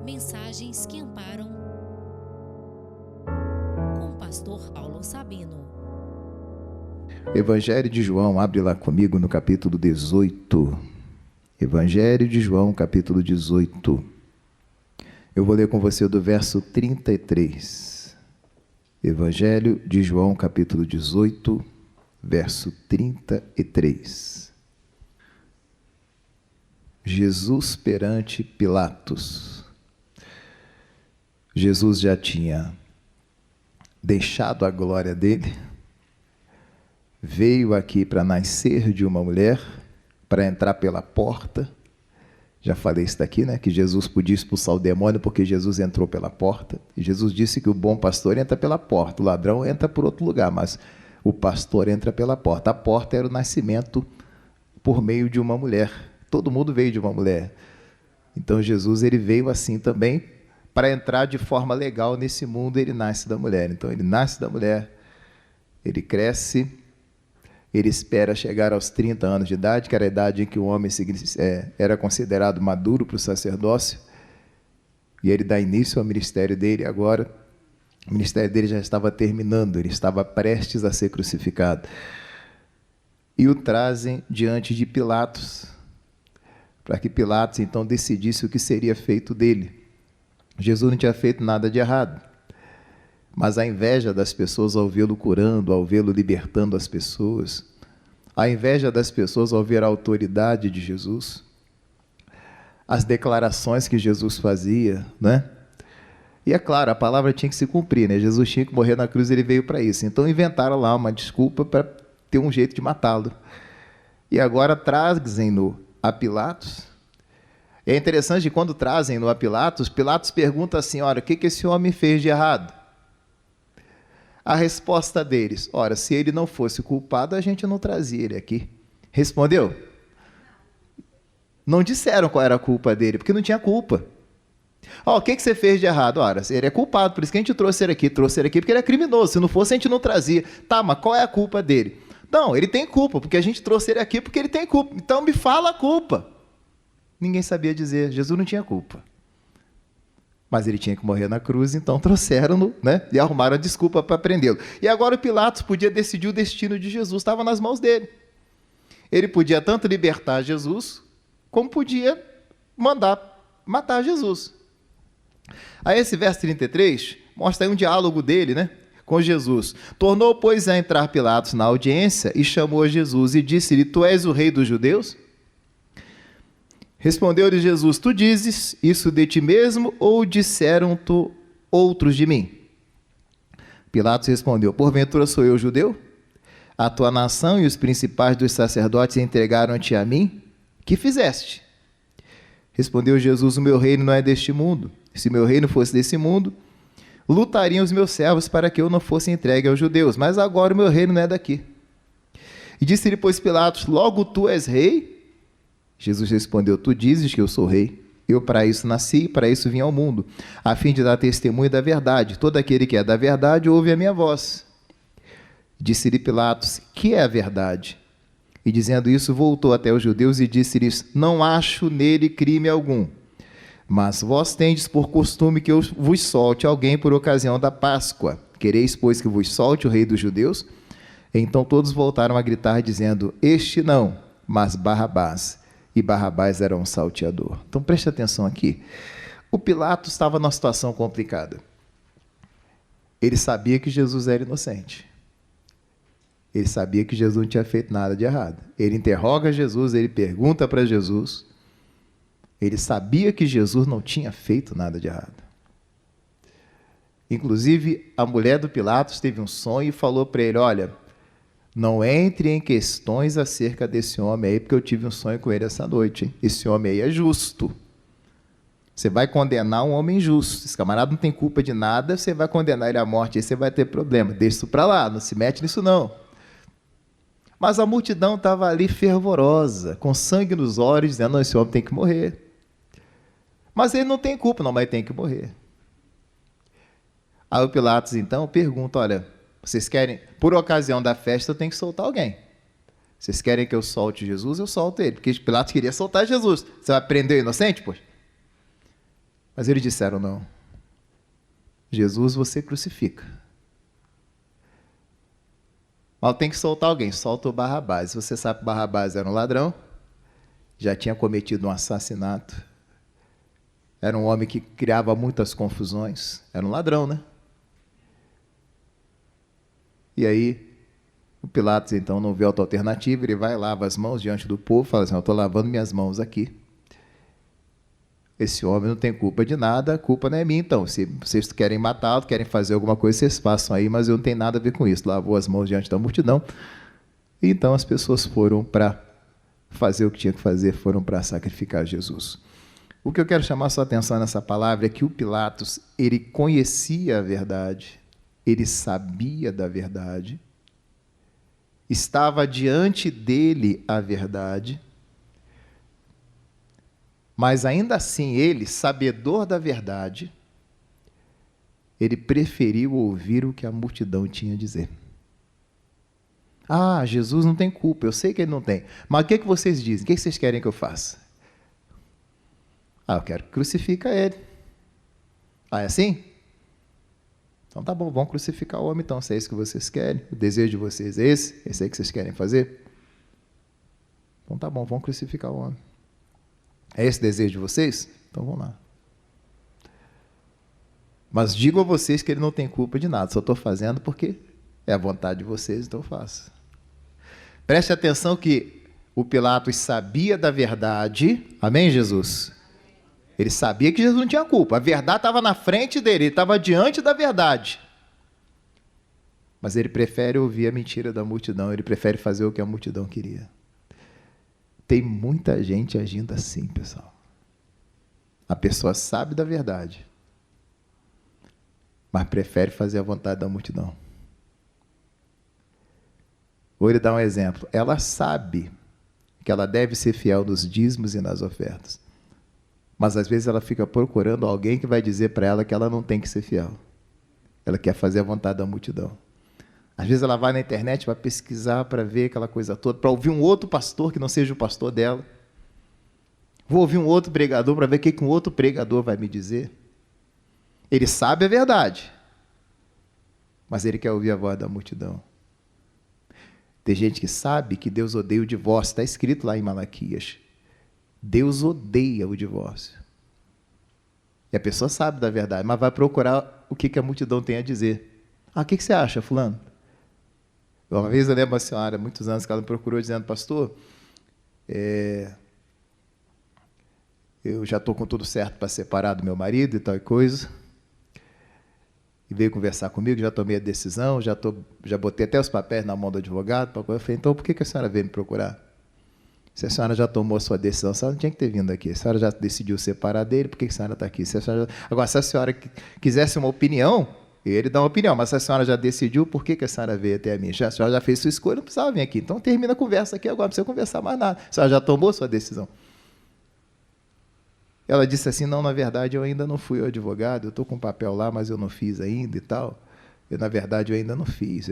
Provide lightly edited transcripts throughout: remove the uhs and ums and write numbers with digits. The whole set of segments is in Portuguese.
Mensagens que amparam, com o pastor Paulo Sabino. Evangelho de João, abre lá comigo no capítulo 18. Evangelho de João, capítulo 18. Eu vou ler com você do verso 33. Evangelho de João, capítulo 18, verso 33. Jesus perante Pilatos. Jesus já tinha deixado a glória dele, veio aqui para nascer de uma mulher, para entrar pela porta. Já falei isso daqui, né? Que Jesus podia expulsar o demônio porque Jesus entrou pela porta. E Jesus disse que o bom pastor entra pela porta, o ladrão entra por outro lugar, mas o pastor entra pela porta. A porta era o nascimento por meio de uma mulher. Todo mundo veio de uma mulher. Então Jesus, ele veio assim também, para entrar de forma legal nesse mundo. Ele nasce da mulher. Então ele nasce da mulher, ele cresce, ele espera chegar aos 30 anos de idade, que era a idade em que o homem era considerado maduro para o sacerdócio, e ele dá início ao ministério dele. Agora o ministério dele já estava terminando, ele estava prestes a ser crucificado, e o trazem diante de Pilatos, para que Pilatos então decidisse o que seria feito dele. Jesus não tinha feito nada de errado, mas a inveja das pessoas ao vê-lo curando, ao vê-lo libertando as pessoas, a inveja das pessoas ao ver a autoridade de Jesus, as declarações que Jesus fazia, né? E é claro, a palavra tinha que se cumprir, né? Jesus tinha que morrer na cruz, ele veio para isso. Então inventaram lá uma desculpa para ter um jeito de matá-lo. E agora trazem-no a Pilatos. É interessante que quando trazem-no a Pilatos, Pilatos pergunta assim: olha, o que esse homem fez de errado? A resposta deles: ora, se ele não fosse culpado, a gente não trazia ele aqui. Respondeu? Não disseram qual era a culpa dele, porque não tinha culpa. O que você fez de errado? Ora, ele é culpado, por isso que a gente trouxe ele aqui porque ele é criminoso. Se não fosse, a gente não trazia. Tá, mas qual é a culpa dele? Não, ele tem culpa, porque a gente trouxe ele aqui porque ele tem culpa. Então me fala a culpa. Ninguém sabia dizer. Jesus não tinha culpa, mas ele tinha que morrer na cruz, então trouxeram-no, né? E arrumaram a desculpa para prendê-lo. E agora o Pilatos podia decidir o destino de Jesus, estava nas mãos dele. Ele podia tanto libertar Jesus, como podia mandar matar Jesus. Aí esse verso 33 mostra aí um diálogo dele, né, com Jesus. Tornou, pois, a entrar Pilatos na audiência e chamou a Jesus e disse-lhe: tu és o rei dos judeus? Respondeu-lhe Jesus: tu dizes isso de ti mesmo, ou disseram-te outros de mim? Pilatos respondeu: porventura sou eu judeu? A tua nação e os principais dos sacerdotes entregaram-te a mim? Que fizeste? Respondeu Jesus: o meu reino não é deste mundo. Se meu reino fosse desse mundo, lutariam os meus servos para que eu não fosse entregue aos judeus, mas agora o meu reino não é daqui. E disse-lhe, pois, Pilatos: logo tu és rei? Jesus respondeu: tu dizes que eu sou rei. Eu para isso nasci e para isso vim ao mundo, a fim de dar testemunho da verdade. Todo aquele que é da verdade ouve a minha voz. Disse-lhe Pilatos: que é a verdade? E dizendo isso, voltou até os judeus e disse-lhes: não acho nele crime algum. Mas vós tendes por costume que eu vos solte alguém por ocasião da Páscoa. Quereis, pois, que vos solte o rei dos judeus? Então todos voltaram a gritar, dizendo: este não, mas Barrabás. E Barrabás era um salteador. Então preste atenção aqui. O Pilatos estava numa situação complicada. Ele sabia que Jesus era inocente. Ele sabia que Jesus não tinha feito nada de errado. Ele interroga Jesus, ele pergunta para Jesus. Ele sabia que Jesus não tinha feito nada de errado. Inclusive, a mulher do Pilatos teve um sonho e falou para ele: olha, não entre em questões acerca desse homem aí, porque eu tive um sonho com ele essa noite, hein? Esse homem aí é justo. Você vai condenar um homem justo. Esse camarada não tem culpa de nada, você vai condenar ele à morte, aí você vai ter problema. Deixa isso para lá, não se mete nisso não. Mas a multidão estava ali fervorosa, com sangue nos olhos, dizendo: não, esse homem tem que morrer. Mas ele não tem culpa, não, mas tem que morrer. Aí o Pilatos então pergunta: olha, vocês querem, por ocasião da festa, eu tenho que soltar alguém. Vocês querem que eu solte Jesus? Eu solto ele, porque Pilatos queria soltar Jesus. Você vai prender o inocente, poxa? Mas eles disseram: não. Jesus você crucifica. Mas tem que soltar alguém. Solta o Barrabás. Você sabe que Barrabás era um ladrão, já tinha cometido um assassinato, era um homem que criava muitas confusões, era um ladrão, né? E aí, o Pilatos, então, não vê outra alternativa, ele vai, lava as mãos diante do povo, fala assim: eu estou lavando minhas mãos aqui. Esse homem não tem culpa de nada, a culpa não é minha, então. Se vocês querem matá-lo, querem fazer alguma coisa, vocês façam aí, mas eu não tenho nada a ver com isso. Lavou as mãos diante da multidão. E então as pessoas foram para fazer o que tinha que fazer, foram para sacrificar Jesus. O que eu quero chamar a sua atenção nessa palavra é que o Pilatos, ele conhecia a verdade, ele sabia da verdade, estava diante dele a verdade, mas ainda assim ele, sabedor da verdade, ele preferiu ouvir o que a multidão tinha a dizer. Ah, Jesus não tem culpa, eu sei que ele não tem. Mas o que vocês dizem? O que vocês querem que eu faça? Ah, eu quero que crucifica ele. Ah, é assim? Então tá bom, vamos crucificar o homem então, se é isso que vocês querem. O desejo de vocês é esse? Esse aí que vocês querem fazer? Então tá bom, vamos crucificar o homem. É esse o desejo de vocês? Então vamos lá. Mas digo a vocês que ele não tem culpa de nada, só estou fazendo porque é a vontade de vocês, então eu faço. Preste atenção que o Pilatos sabia da verdade. Amém, Jesus? Ele sabia que Jesus não tinha culpa. A verdade estava na frente dele, ele estava diante da verdade. Mas ele prefere ouvir a mentira da multidão, ele prefere fazer o que a multidão queria. Tem muita gente agindo assim, pessoal. A pessoa sabe da verdade, mas prefere fazer a vontade da multidão. Vou lhe dar um exemplo. Ela sabe que ela deve ser fiel nos dízimos e nas ofertas, mas às vezes ela fica procurando alguém que vai dizer para ela que ela não tem que ser fiel. Ela quer fazer a vontade da multidão. Às vezes ela vai na internet para pesquisar, para ver aquela coisa toda, para ouvir um outro pastor que não seja o pastor dela. Vou ouvir um outro pregador para ver o que um outro pregador vai me dizer. Ele sabe a verdade, mas ele quer ouvir a voz da multidão. Tem gente que sabe que Deus odeia o divórcio, está escrito lá em Malaquias. Deus odeia o divórcio. E a pessoa sabe da verdade, mas vai procurar o que a multidão tem a dizer. Ah, o que você acha, fulano? Uma vez eu lembro uma senhora, muitos anos, que ela me procurou dizendo: pastor, eu já estou com tudo certo para separar do meu marido e tal e coisa. E veio conversar comigo, já tomei a decisão, já botei até os papéis na mão do advogado. Eu falei: então por que a senhora veio me procurar? Se a senhora já tomou a sua decisão, a senhora não tinha que ter vindo aqui. A senhora já decidiu separar dele, por que a senhora está aqui? Agora, se a senhora quisesse uma opinião, ele dá uma opinião, mas se a senhora já decidiu, por que a senhora veio até a mim? A senhora já fez sua escolha, não precisava vir aqui. Então termina a conversa aqui agora, não precisa conversar mais nada. A senhora já tomou a sua decisão. Ela disse assim: não, na verdade eu ainda não fui ao advogado, eu estou com um papel lá, mas eu não fiz ainda e tal. Na verdade eu ainda não fiz,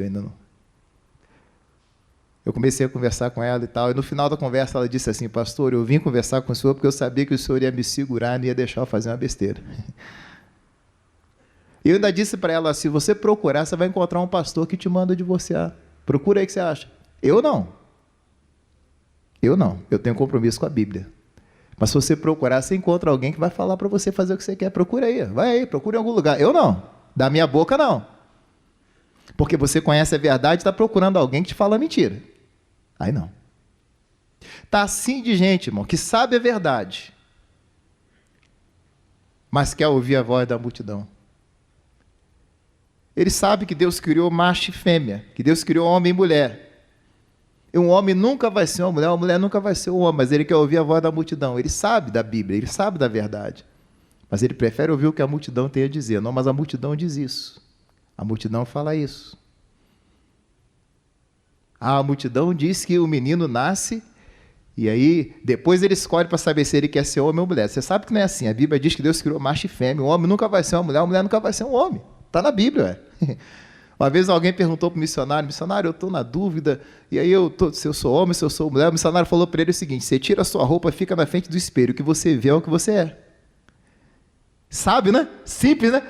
Eu comecei a conversar com ela e tal, e no final da conversa ela disse assim: pastor, eu vim conversar com o senhor porque eu sabia que o senhor ia me segurar, não ia deixar eu fazer uma besteira. Eu ainda disse para ela: se você procurar, você vai encontrar um pastor que te manda divorciar. Procura aí o que você acha. Eu não, eu tenho compromisso com a Bíblia. Mas se você procurar, você encontra alguém que vai falar para você fazer o que você quer. Procura aí, vai aí, procura em algum lugar. Eu não, da minha boca não. Porque você conhece a verdade e está procurando alguém que te fala mentira. Aí não. Está assim de gente, irmão, que sabe a verdade, mas quer ouvir a voz da multidão. Ele sabe que Deus criou macho e fêmea, que Deus criou homem e mulher. E um homem nunca vai ser uma mulher nunca vai ser um homem, mas ele quer ouvir a voz da multidão. Ele sabe da Bíblia, ele sabe da verdade, mas ele prefere ouvir o que a multidão tem a dizer. Não, mas a multidão diz isso. A multidão fala isso. A multidão diz que o menino nasce e aí depois ele escolhe para saber se ele quer ser homem ou mulher. Você sabe que não é assim. A Bíblia diz que Deus criou macho e fêmea. O homem nunca vai ser uma mulher, a mulher nunca vai ser um homem. Está na Bíblia. Uma vez alguém perguntou para o missionário: eu estou na dúvida, e aí se eu sou homem, se eu sou mulher. O missionário falou para ele o seguinte: você tira a sua roupa, fica na frente do espelho, o que você vê é o que você é. Sabe, né? Simples, né?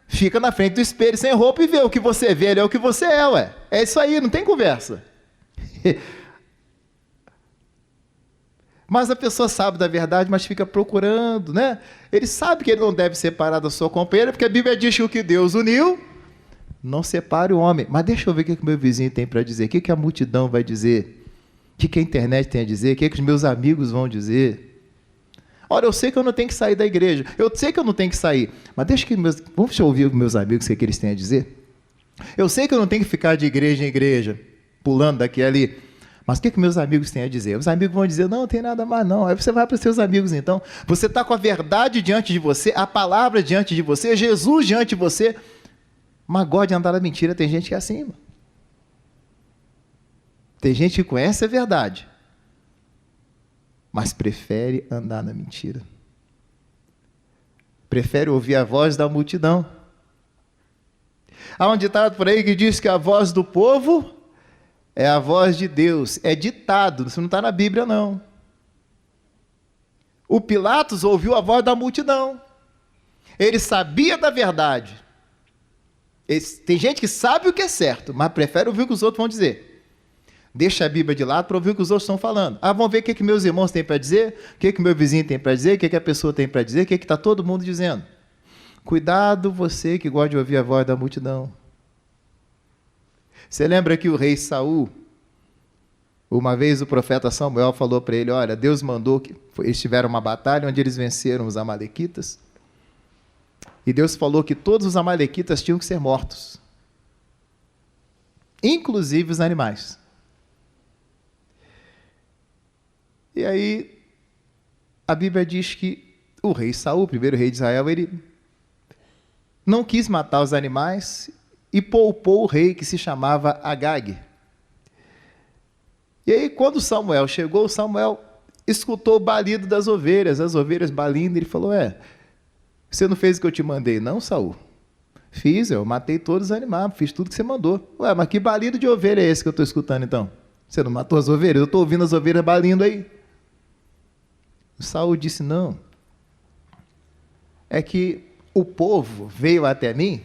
Fica na frente do espelho sem roupa e vê o que você vê, ele é o que você é, ué. É isso aí, não tem conversa. Mas a pessoa sabe da verdade, mas fica procurando, né? Ele sabe que ele não deve separar da sua companheira, porque a Bíblia diz que o que Deus uniu, não separe o homem. Mas deixa eu ver o que o meu vizinho tem para dizer, o que a multidão vai dizer, o que a internet tem a dizer, o que os meus amigos vão dizer. Olha, eu sei que eu não tenho que sair da igreja, eu sei que eu não tenho que sair, mas vamos ouvir os meus amigos o que eles têm a dizer. Eu sei que eu não tenho que ficar de igreja em igreja, pulando daqui e ali, mas o que meus amigos têm a dizer? Os amigos vão dizer, não tem nada mais não. Aí você vai para os seus amigos então, você está com a verdade diante de você, a palavra diante de você, Jesus diante de você, mas gosta de andar na mentira. Tem gente que é assim, mano. Tem gente que conhece a verdade, mas prefere andar na mentira. Prefere ouvir a voz da multidão. Há um ditado por aí que diz que a voz do povo é a voz de Deus. É ditado, isso não está na Bíblia, não. O Pilatos ouviu a voz da multidão. Ele sabia da verdade. Tem gente que sabe o que é certo, mas prefere ouvir o que os outros vão dizer. Deixa a Bíblia de lado para ouvir o que os outros estão falando. Vamos ver o que meus irmãos têm para dizer, o que meu vizinho tem para dizer, o que a pessoa tem para dizer, o que está todo mundo dizendo. Cuidado você que gosta de ouvir a voz da multidão. Você lembra que o rei Saul, uma vez o profeta Samuel falou para ele, olha, Deus mandou que eles tiveram uma batalha onde eles venceram os amalequitas, e Deus falou que todos os amalequitas tinham que ser mortos, inclusive os animais. E aí, a Bíblia diz que o rei Saul, o primeiro rei de Israel, ele não quis matar os animais e poupou o rei que se chamava Agag. E aí, quando Samuel chegou, Samuel escutou o balido das ovelhas, as ovelhas balindo, e ele falou, você não fez o que eu te mandei, não, Saul? Fiz, eu matei todos os animais, fiz tudo que você mandou. Mas que balido de ovelha é esse que eu estou escutando, então? Você não matou as ovelhas? Eu estou ouvindo as ovelhas balindo aí. O Saul disse, não, é que o povo veio até mim,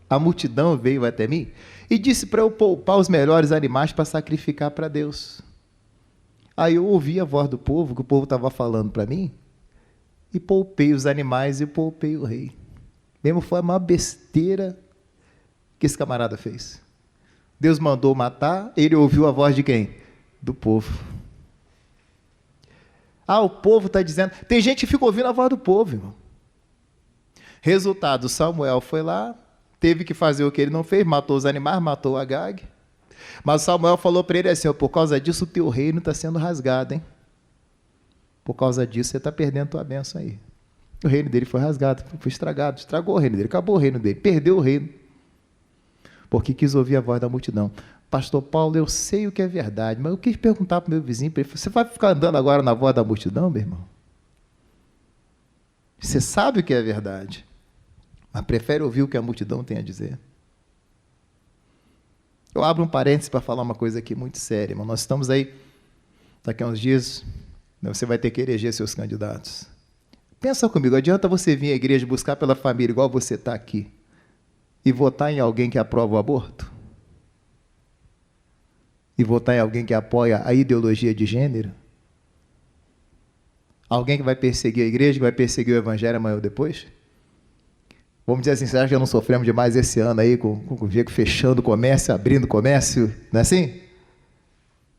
a multidão veio até mim, e disse para eu poupar os melhores animais para sacrificar para Deus. Aí eu ouvi a voz do povo, que o povo estava falando para mim, e poupei os animais e poupei o rei. Mesmo foi a maior besteira que esse camarada fez. Deus mandou matar, ele ouviu a voz de quem? Do povo. O povo está dizendo... Tem gente que fica ouvindo a voz do povo, irmão. Resultado, Samuel foi lá, teve que fazer o que ele não fez, matou os animais, matou Agag. Mas Samuel falou para ele assim, por causa disso o teu reino está sendo rasgado, hein? Por causa disso você está perdendo a tua bênção aí. O reino dele foi rasgado, foi estragado, estragou o reino dele, acabou o reino dele, perdeu o reino. Porque quis ouvir a voz da multidão. Pastor Paulo, eu sei o que é verdade, mas eu quis perguntar para o meu vizinho, você vai ficar andando agora na voz da multidão, meu irmão? Você sabe o que é verdade, mas prefere ouvir o que a multidão tem a dizer. Eu abro um parênteses para falar uma coisa aqui muito séria, irmão. Nós estamos aí, daqui a uns dias, você vai ter que eleger seus candidatos. Pensa comigo, adianta você vir à igreja buscar pela família igual você está aqui e votar em alguém que aprova o aborto? E votar em alguém que apoia a ideologia de gênero? Alguém que vai perseguir a igreja, que vai perseguir o evangelho amanhã ou depois? Vamos dizer assim, será que já não sofremos demais esse ano aí, com o Diego fechando o comércio, abrindo o comércio, não é assim?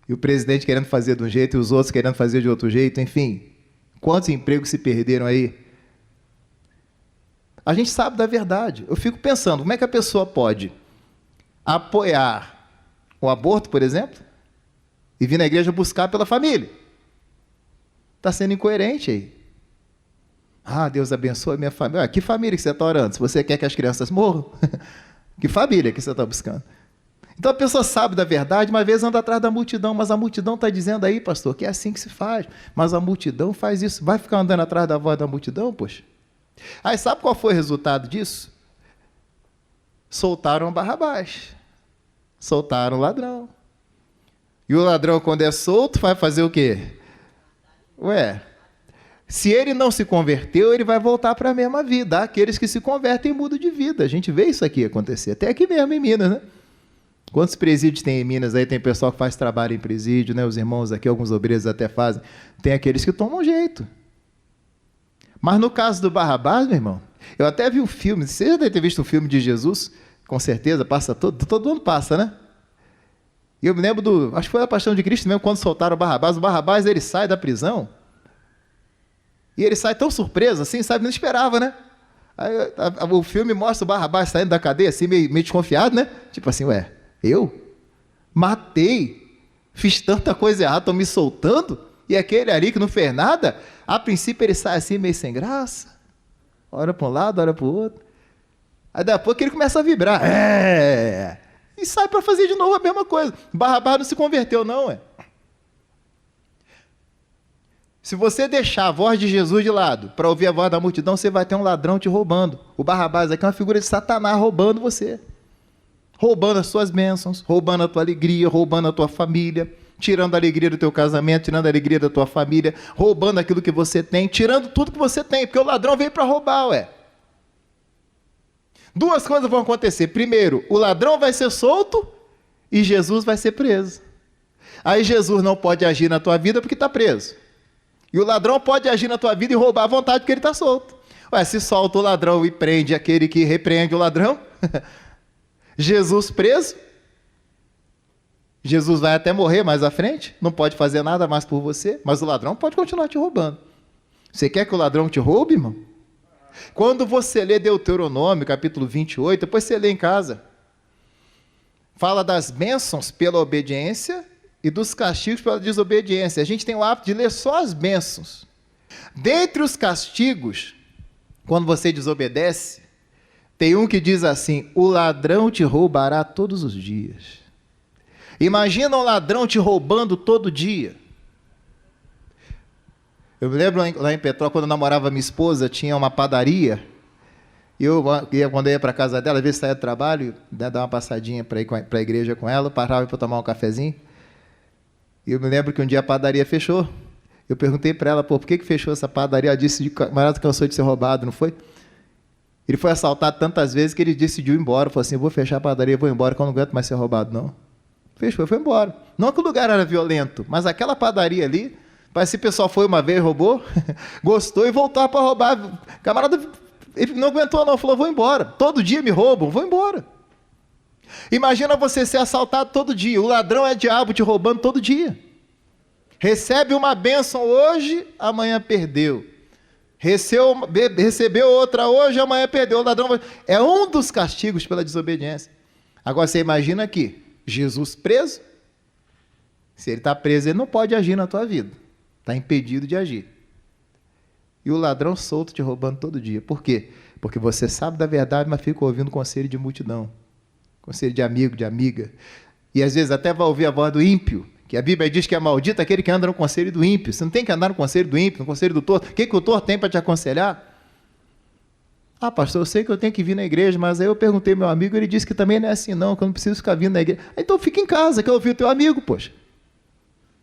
E o presidente querendo fazer de um jeito e os outros querendo fazer de outro jeito, enfim. Quantos empregos se perderam aí? A gente sabe da verdade. Eu fico pensando, como é que a pessoa pode apoiar o aborto, por exemplo, e vir na igreja buscar pela família? Está sendo incoerente aí. Deus abençoe a minha família. Que família que você está orando? Se você quer que as crianças morram, que família que você está buscando? Então a pessoa sabe da verdade, mas às vezes anda atrás da multidão, mas a multidão está dizendo aí, pastor, que é assim que se faz. Mas a multidão faz isso. Vai ficar andando atrás da voz da multidão, poxa? Aí sabe qual foi o resultado disso? Soltaram Barrabás. Soltaram o ladrão. E o ladrão, quando é solto, vai fazer o quê? Se ele não se converteu, ele vai voltar para a mesma vida. Há aqueles que se convertem mudam de vida. A gente vê isso aqui acontecer, até aqui mesmo em Minas, né? Quantos presídios tem em Minas aí? Tem pessoal que faz trabalho em presídio, né? Os irmãos aqui, alguns obreiros até fazem. Tem aqueles que tomam jeito. Mas no caso do Barrabás, meu irmão, eu até vi um filme, você já deve ter visto um filme de Jesus, com certeza, passa todo ano passa, né? E eu me lembro acho que foi a Paixão de Cristo mesmo, quando soltaram o Barrabás ele sai da prisão, e ele sai tão surpreso, assim, sabe, não esperava, né? Aí, o filme mostra o Barrabás saindo da cadeia, assim, meio desconfiado, né? Tipo assim, ué, eu matei, fiz tanta coisa errada, estão me soltando, e aquele ali que não fez nada, a princípio ele sai assim, meio sem graça, ora para um lado, ora para o outro, aí daqui a pouco ele começa a vibrar, e sai para fazer de novo a mesma coisa. Barrabás não se converteu, não, Se você deixar a voz de Jesus de lado para ouvir a voz da multidão, você vai ter um ladrão te roubando. O Barrabás aqui é uma figura de Satanás roubando você. Roubando as suas bênçãos, roubando a tua alegria, roubando a tua família, tirando a alegria do teu casamento, tirando a alegria da tua família, roubando aquilo que você tem, tirando tudo que você tem, porque o ladrão veio para roubar, Duas coisas vão acontecer. Primeiro, o ladrão vai ser solto e Jesus vai ser preso. Aí Jesus não pode agir na tua vida porque está preso. E o ladrão pode agir na tua vida e roubar à vontade porque ele está solto. Se solta o ladrão e prende aquele que repreende o ladrão, Jesus preso, Jesus vai até morrer mais à frente, não pode fazer nada mais por você, mas o ladrão pode continuar te roubando. Você quer que o ladrão te roube, irmão? Quando você lê Deuteronômio, capítulo 28, depois você lê em casa, fala das bênçãos pela obediência e dos castigos pela desobediência. A gente tem o hábito de ler só as bênçãos. Dentre os castigos, quando você desobedece, tem um que diz assim: o ladrão te roubará todos os dias. Imagina um ladrão te roubando todo dia. Eu me lembro lá em Petrópolis, quando eu namorava minha esposa, tinha uma padaria. E quando eu ia para a casa dela, às vezes saía do trabalho, dar uma passadinha para ir para a igreja com ela, parava para tomar um cafezinho. E eu me lembro que um dia a padaria fechou. Eu perguntei para ela, por que fechou essa padaria? Ela disse, camarada cansou de ser roubado, não foi? Ele foi assaltado tantas vezes que ele decidiu ir embora. Falou assim, eu vou fechar a padaria, vou embora, que eu não aguento mais ser roubado, não. Fechou, foi embora. Não que o lugar era violento, mas aquela padaria ali, parece que o pessoal foi uma vez, roubou, gostou e voltou para roubar. Camarada, ele não aguentou não, falou, vou embora. Todo dia me roubam, vou embora. Imagina você ser assaltado todo dia. O ladrão é diabo te roubando todo dia. Recebe uma bênção hoje, amanhã perdeu. Recebeu outra hoje, amanhã perdeu. O ladrão é um dos castigos pela desobediência. Agora você imagina aqui, Jesus preso. Se ele está preso, ele não pode agir na tua vida. Está impedido de agir. E o ladrão solto te roubando todo dia. Por quê? Porque você sabe da verdade, mas fica ouvindo conselho de multidão. Conselho de amigo, de amiga. E às vezes até vai ouvir a voz do ímpio, que a Bíblia diz que é maldito aquele que anda no conselho do ímpio. Você não tem que andar no conselho do ímpio, no conselho do torto. O que o torto tem para te aconselhar? Ah, pastor, eu sei que eu tenho que vir na igreja, mas aí eu perguntei ao meu amigo, ele disse que também não é assim não, que eu não preciso ficar vindo na igreja. Então fica em casa, que eu ouvi o teu amigo, poxa.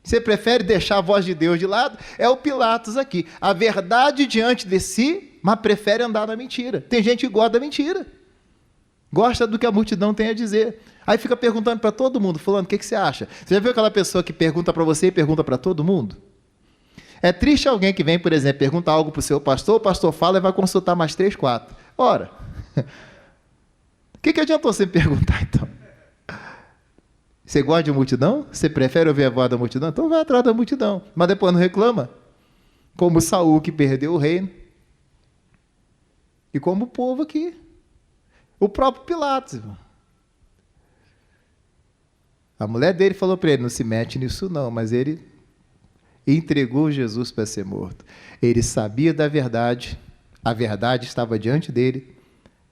Você prefere deixar a voz de Deus de lado? É o Pilatos aqui. A verdade diante de si, mas prefere andar na mentira. Tem gente que gosta da mentira. Gosta do que a multidão tem a dizer. Aí fica perguntando para todo mundo, fulano, o que você acha? Você já viu aquela pessoa que pergunta para você e pergunta para todo mundo? É triste alguém que vem, por exemplo, perguntar algo para o pastor fala e vai consultar mais 3, 4. Ora, o que adiantou você me perguntar então? Você gosta de multidão? Você prefere ouvir a voz da multidão? Então vai atrás da multidão. Mas depois não reclama. Como Saul, que perdeu o reino. E como o povo aqui. O próprio Pilatos, irmão. A mulher dele falou para ele, não se mete nisso não, mas ele entregou Jesus para ser morto. Ele sabia da verdade, a verdade estava diante dele,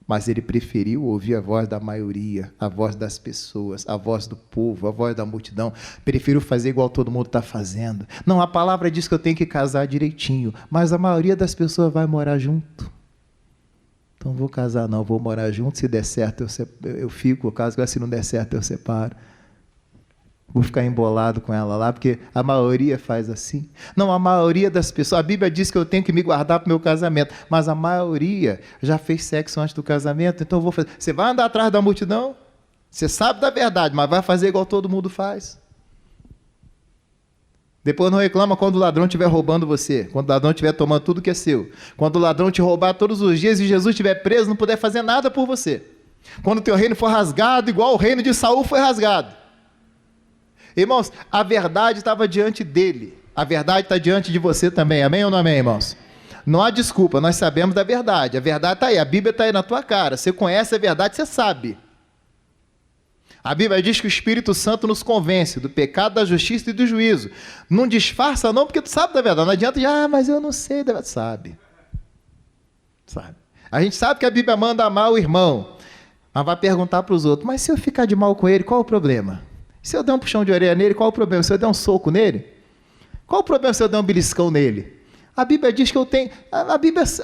mas ele preferiu ouvir a voz da maioria, a voz das pessoas, a voz do povo, a voz da multidão. Prefiro fazer igual todo mundo está fazendo. Não, a palavra diz que eu tenho que casar direitinho, mas a maioria das pessoas vai morar junto. Então vou casar não, vou morar junto, se der certo eu fico, caso se não der certo eu separo. Vou ficar embolado com ela lá, porque a maioria faz assim. Não, a maioria das pessoas... A Bíblia diz que eu tenho que me guardar para o meu casamento, mas a maioria já fez sexo antes do casamento, então eu vou fazer... Você vai andar atrás da multidão? Você sabe da verdade, mas vai fazer igual todo mundo faz. Depois não reclama quando o ladrão estiver roubando você, quando o ladrão estiver tomando tudo que é seu, quando o ladrão te roubar todos os dias e Jesus estiver preso, não puder fazer nada por você. Quando o teu reino for rasgado, igual o reino de Saul foi rasgado. Irmãos, a verdade estava diante dele. A verdade está diante de você também. Amém ou não amém, irmãos? Não há desculpa, nós sabemos da verdade. A verdade está aí, a Bíblia está aí na tua cara. Você conhece a verdade, você sabe. A Bíblia diz que o Espírito Santo nos convence do pecado, da justiça e do juízo. Não disfarça não, porque tu sabe da verdade. Não adianta dizer, mas eu não sei da verdade. Sabe. A gente sabe que a Bíblia manda amar o irmão, mas vai perguntar para os outros, mas se eu ficar de mal com ele, qual o problema? Se eu der um puxão de orelha nele, qual o problema? Se eu der um soco nele? Qual o problema se eu der um beliscão nele? A Bíblia diz que eu tenho... A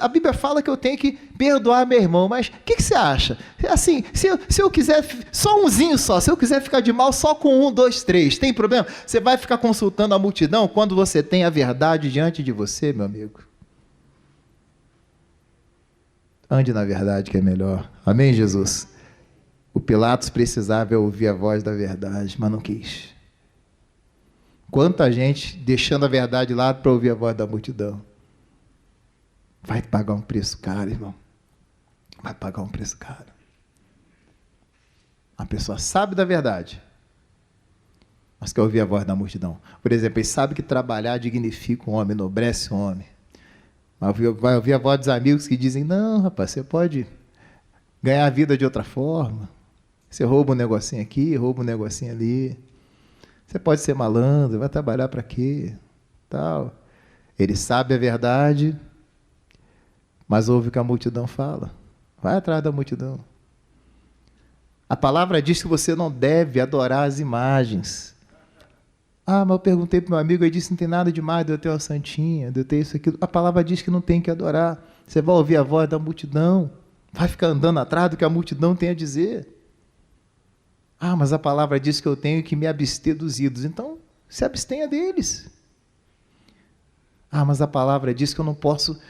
Bíblia fala que eu tenho que perdoar meu irmão, mas o que você acha? Assim, se eu quiser... Só umzinho só, se eu quiser ficar de mal só com 1, 2, 3, tem problema? Você vai ficar consultando a multidão quando você tem a verdade diante de você, meu amigo? Ande na verdade que é melhor. Amém, Jesus? O Pilatos precisava ouvir a voz da verdade, mas não quis. Quanta gente deixando a verdade de lado para ouvir a voz da multidão. Vai pagar um preço caro, irmão. Vai pagar um preço caro. A pessoa sabe da verdade, mas quer ouvir a voz da multidão. Por exemplo, ele sabe que trabalhar dignifica um homem, enobrece um homem. Mas vai ouvir a voz dos amigos que dizem, não, rapaz, você pode ganhar a vida de outra forma. Você rouba um negocinho aqui, rouba um negocinho ali. Você pode ser malandro, vai trabalhar para quê? Tal. Ele sabe a verdade, mas ouve o que a multidão fala. Vai atrás da multidão. A palavra diz que você não deve adorar as imagens. Ah, mas eu perguntei para meu amigo, ele disse que não tem nada demais de eu ter uma santinha, de eu ter isso, aquilo. A palavra diz que não tem que adorar. Você vai ouvir a voz da multidão, vai ficar andando atrás do que a multidão tem a dizer. Ah, mas a palavra diz que eu tenho que me abster dos ídolos. Então, se abstenha deles. Ah, mas a palavra diz que eu não posso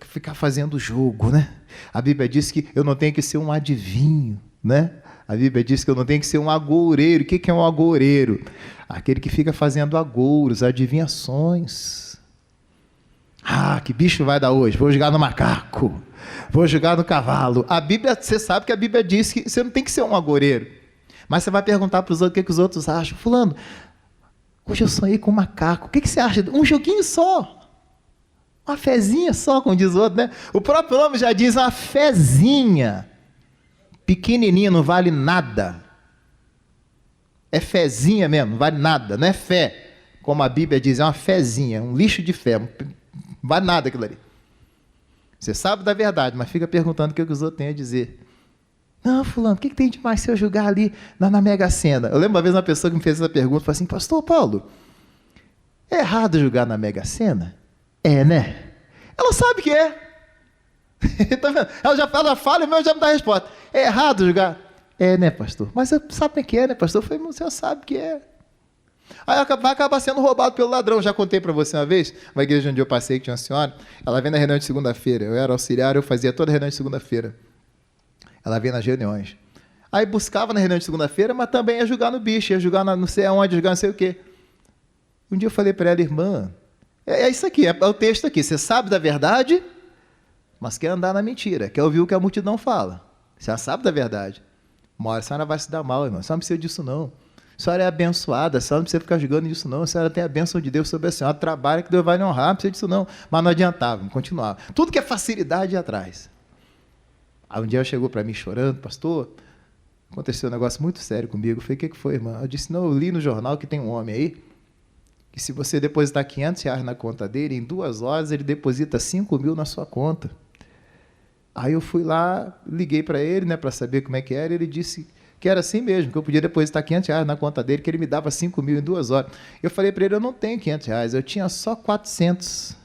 ficar fazendo jogo, né? A Bíblia diz que eu não tenho que ser um adivinho, né? A Bíblia diz que eu não tenho que ser um agoureiro. O que é um agoureiro? Aquele que fica fazendo agouros, adivinhações. Ah, que bicho vai dar hoje? Vou jogar no macaco. Vou jogar no cavalo. A Bíblia, você sabe que a Bíblia diz que você não tem que ser um agoureiro. Mas você vai perguntar para os outros o que os outros acham. Fulano, hoje eu sonhei com um macaco. O que você acha? Um joguinho só. Uma fezinha só, como diz o outro, né? O próprio nome já diz uma fezinha. Pequenininha, não vale nada. É fezinha mesmo, não vale nada. Não é fé, como a Bíblia diz, é uma fezinha, um lixo de fé. Não vale nada aquilo ali. Você sabe da verdade, mas fica perguntando o que os outros têm a dizer. Não, fulano, o que tem de mais se eu jogar ali na Mega Sena? Eu lembro uma vez uma pessoa que me fez essa pergunta, falou assim, pastor Paulo, é errado jogar na Mega Sena? É, né? Ela sabe que é. Tá vendo? Ela fala e já me dá a resposta. É errado jogar? É, né, pastor? Mas você sabe como é que é, né, pastor? Eu falei, você sabe que é. Aí vai acabar sendo roubado pelo ladrão. Já contei para você uma vez, uma igreja onde eu passei, que tinha uma senhora, ela vem na reunião de segunda-feira. Eu era auxiliar, eu fazia toda a reunião de segunda-feira. Ela vinha nas reuniões. Aí buscava na reunião de segunda-feira, mas também ia jogar no bicho, ia jogar não sei aonde, jogar não sei o quê. Um dia eu falei para ela, irmã, é isso aqui, é o texto aqui. Você sabe da verdade, mas quer andar na mentira, quer ouvir o que a multidão fala. Você já sabe da verdade. Uma hora a senhora vai se dar mal, irmã. A senhora não precisa disso, não. A senhora é abençoada, a senhora não precisa ficar jogando nisso, não. A senhora tem a bênção de Deus sobre a senhora. Trabalha que Deus vai lhe honrar, não precisa disso, não. Mas não adiantava, continuava. Tudo que é facilidade ia atrás. Aí um dia ela chegou para mim chorando, pastor, aconteceu um negócio muito sério comigo. Eu falei, o que foi, irmã? Eu disse, não, eu li no jornal que tem um homem aí, que se você depositar R$500 na conta dele, em 2 horas ele deposita 5 mil na sua conta. Aí eu fui lá, liguei para ele, né, para saber como é que era, ele disse que era assim mesmo, que eu podia depositar R$500 na conta dele, que ele me dava 5 mil em 2 horas. Eu falei para ele, eu não tenho R$500, eu tinha só 400.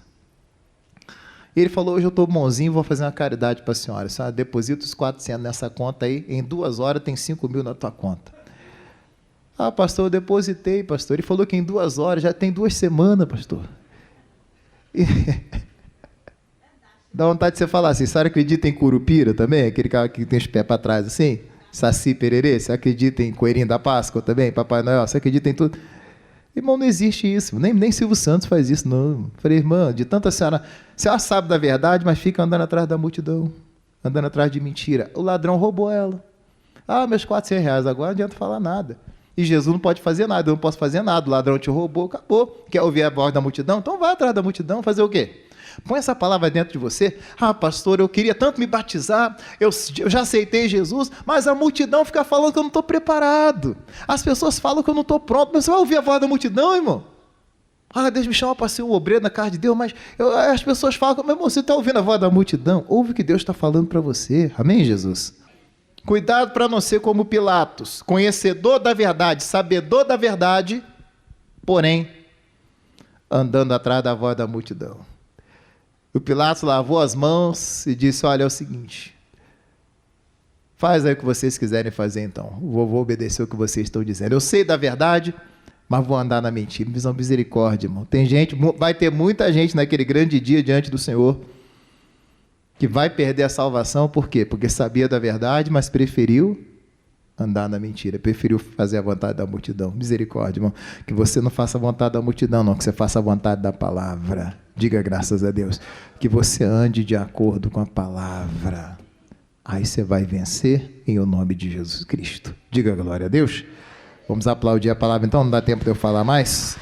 E ele falou, hoje eu estou bonzinho, vou fazer uma caridade para a senhora. A senhora deposita os 400 nessa conta aí, em 2 horas tem 5 mil na tua conta. Ah, pastor, eu depositei, pastor. Ele falou que em 2 horas, já tem 2 semanas, pastor. E... dá vontade de você falar assim, você acredita em curupira também? Aquele cara que tem os pés para trás assim? Saci pererê? Você acredita em coelhinho da Páscoa também? Papai Noel? Você acredita em tudo? Irmão, não existe isso. Nem Silvio Santos faz isso, não. Falei, irmã, de tanta senhora sabe da verdade, mas fica andando atrás da multidão, andando atrás de mentira. O ladrão roubou ela. Ah, meus R$400, agora não adianta falar nada. E Jesus não pode fazer nada, eu não posso fazer nada. O ladrão te roubou, acabou. Quer ouvir a voz da multidão? Então vai atrás da multidão, fazer o quê? Põe essa palavra dentro de você. Ah, pastor, eu queria tanto me batizar, eu já aceitei Jesus, mas a multidão fica falando que eu não estou preparado. As pessoas falam que eu não estou pronto, mas você vai ouvir a voz da multidão, irmão? Ah, Deus me chama para ser um obreiro na casa de Deus, mas as pessoas falam, meu irmão, você está ouvindo a voz da multidão? Ouve o que Deus está falando para você. Amém, Jesus? Cuidado para não ser como Pilatos, conhecedor da verdade, sabedor da verdade, porém, andando atrás da voz da multidão. O Pilatos lavou as mãos e disse, olha, é o seguinte, faz aí o que vocês quiserem fazer então, vou obedecer o que vocês estão dizendo. Eu sei da verdade, mas vou andar na mentira. Visão misericórdia, irmão. Tem gente, vai ter muita gente naquele grande dia diante do Senhor que vai perder a salvação, por quê? Porque sabia da verdade, mas preferiu andar na mentira, preferiu fazer a vontade da multidão. Misericórdia, irmão. Que você não faça a vontade da multidão, não, que você faça a vontade da palavra. Diga graças a Deus. Que você ande de acordo com a palavra. Aí você vai vencer em o nome de Jesus Cristo. Diga glória a Deus. Vamos aplaudir a palavra, então, não dá tempo de eu falar mais?